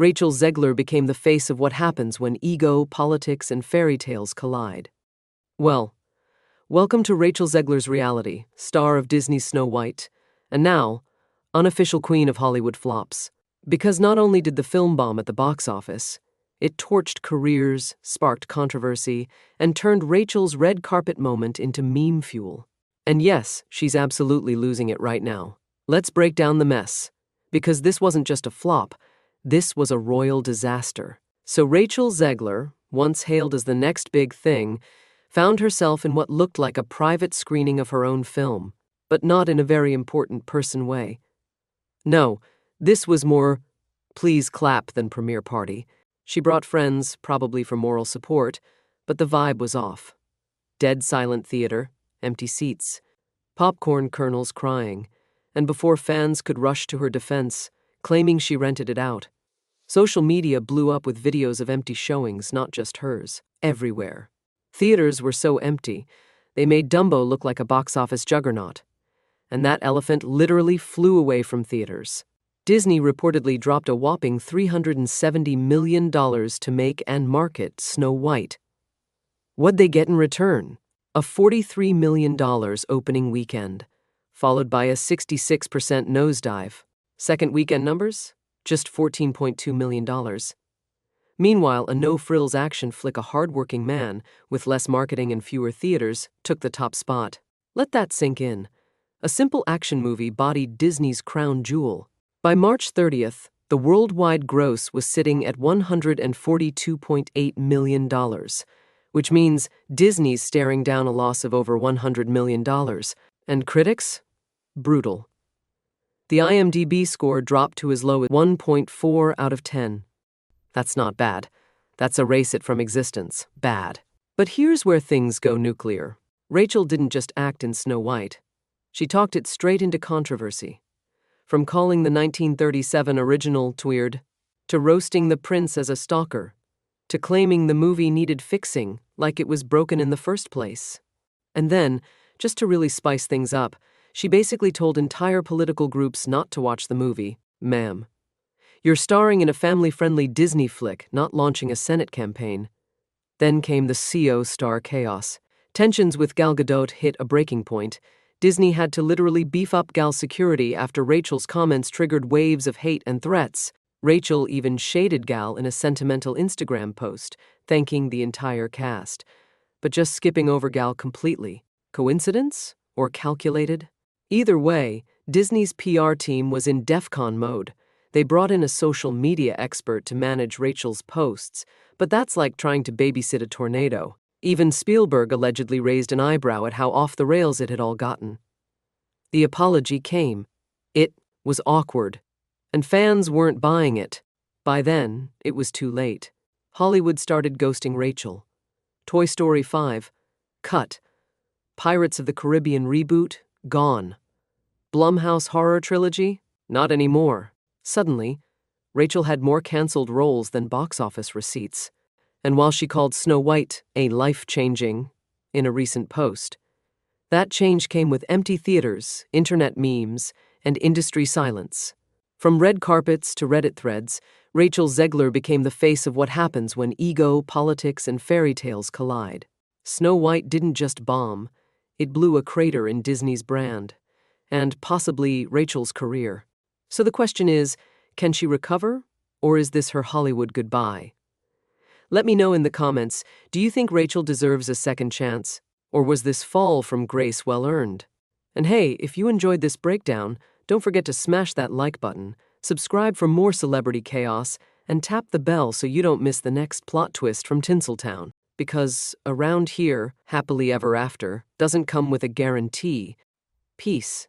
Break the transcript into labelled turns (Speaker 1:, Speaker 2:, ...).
Speaker 1: Rachel Zegler became the face of what happens when ego, politics, and fairy tales collide. Well, welcome to Rachel Zegler's reality, star of Disney's Snow White, and now, unofficial queen of Hollywood flops. Because not only did the film bomb at the box office, it torched careers, sparked controversy, and turned Rachel's red carpet moment into meme fuel. And yes, she's absolutely losing it right now. Let's break down the mess. Because this wasn't just a flop, this was a royal disaster. So Rachel Zegler, once hailed as the next big thing, found herself in what looked like a private screening of her own film, but not in a very important person way. No, this was more please clap than premiere party. She brought friends, probably for moral support, but the vibe was off. Dead silent theater, empty seats, popcorn kernels crying, and before fans could rush to her defense, claiming she rented it out, social media blew up with videos of empty showings, not just hers, everywhere. Theaters were so empty, they made Dumbo look like a box office juggernaut. And that elephant literally flew away from theaters. Disney reportedly dropped a whopping $370 million to make and market Snow White. What'd they get in return? A $43 million opening weekend, followed by a 66% nosedive. Second weekend numbers? Just $14.2 million. Meanwhile, a no-frills action flick A Hardworking Man, with less marketing and fewer theaters, took the top spot. Let that sink in. A simple action movie bodied Disney's crown jewel. By March 30th, the worldwide gross was sitting at $142.8 million, which means Disney's staring down a loss of over $100 million. And critics? Brutal. The IMDb score dropped to as low as 1.4 out of 10. That's not bad. That's erase it from existence. Bad. But here's where things go nuclear. Rachel didn't just act in Snow White. She talked it straight into controversy. From calling the 1937 original tweerd, to roasting the prince as a stalker, to claiming the movie needed fixing like it was broken in the first place. And then, just to really spice things up, she basically told entire political groups not to watch the movie. Ma'am, you're starring in a family-friendly Disney flick, not launching a Senate campaign. Then came the CO star chaos. Tensions with Gal Gadot hit a breaking point. Disney had to literally beef up Gal's security after Rachel's comments triggered waves of hate and threats. Rachel even shaded Gal in a sentimental Instagram post, thanking the entire cast, but just skipping over Gal completely. Coincidence? Or calculated? Either way, Disney's PR team was in DEFCON mode. They brought in a social media expert to manage Rachel's posts, but that's like trying to babysit a tornado. Even Spielberg allegedly raised an eyebrow at how off the rails it had all gotten. The apology came. It was awkward, and fans weren't buying it. By then, it was too late. Hollywood started ghosting Rachel. Toy Story 5, cut. Pirates of the Caribbean reboot, gone. Blumhouse horror trilogy, not anymore. Suddenly, Rachel had more canceled roles than box office receipts. And while she called Snow White a life-changing in a recent post, that change came with empty theaters, internet memes, and industry silence. From red carpets to Reddit threads, Rachel Zegler became the face of what happens when ego, politics, and fairy tales collide. Snow White didn't just bomb, it blew a crater in Disney's brand, and possibly Rachel's career. So the question is, can she recover, or is this her Hollywood goodbye? Let me know in the comments, do you think Rachel deserves a second chance, or was this fall from grace well earned? And hey, if you enjoyed this breakdown, don't forget to smash that like button, subscribe for more celebrity chaos, and tap the bell so you don't miss the next plot twist from Tinseltown. Because around here, happily ever after doesn't come with a guarantee. Peace.